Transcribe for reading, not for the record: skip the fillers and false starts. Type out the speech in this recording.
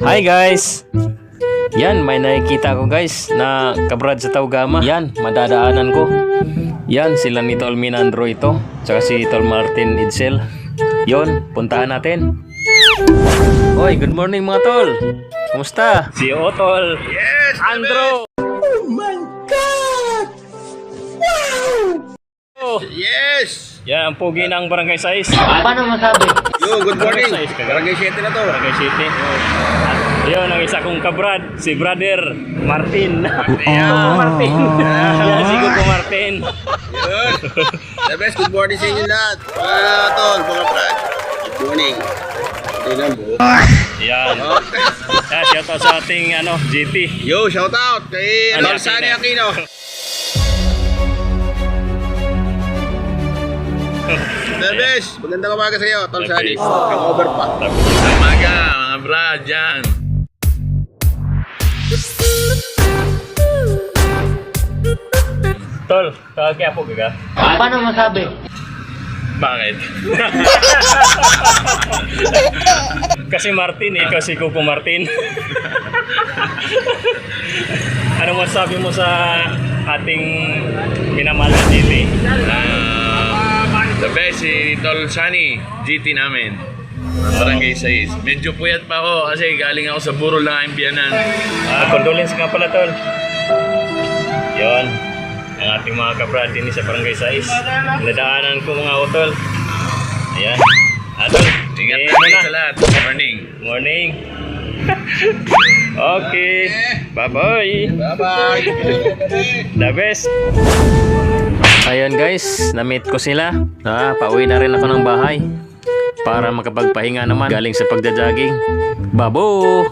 Hi guys! Yan, may nakikita ko guys na kabrad sa Taugama. Yan, madadaanan ko. Yan, sila ni Tol Minandro ito. Tsaka si Tol Martin Idsel. Yon, puntahan natin. Hoy, good morning mga tol. Kumusta? Si Otol. Yes, Andro. Oh my God! Wow! Yes! Yan, ang pugi ng Barangay Sais. Paano masabi? Yo, good morning. Barangay Sais ka. Barangay 7 na to. Barangay City. Yun, ang isa kong kabrad, si Brother Martin. Martin. Yan, si Kuko Martin. Yun. The best, good morning sa inyo lahat. Tol, mga brad. Good morning. Ito lang po. Yan. Yan, shout out sa ating GT. Yo, shout out kay Ano, Rolsani Aquino? Aquino. The best, magandang umaga sa iyo, Tol Sani. Hangover pa. Umaga, mga brad, dyan. Tol, kaya po gaga? Paano masabi? Bakit? Kasi Martin, ikaw si Kuko Martin. Ano masabi mo sa ating minamahal na GT? The best, si Tol Shani, GT namin. Barangay 6. Medyo puyat pa ako kasi galing ako sa burol ng Imbianan. Condolence nga pala, Tol. Yon, ang ating mga kabrad din sa Barangay 6. Nadaanan ko mga utol. Ayan. Tol, Ingat eh, tayo muna. sa lahat. Morning. Morning. Okay. Bye-bye. Bye-bye. The best. Ayun guys, na-meet ko sila. Pauwi na rin ako ng bahay para makapagpahinga naman galing sa pagja-jogging. Babo!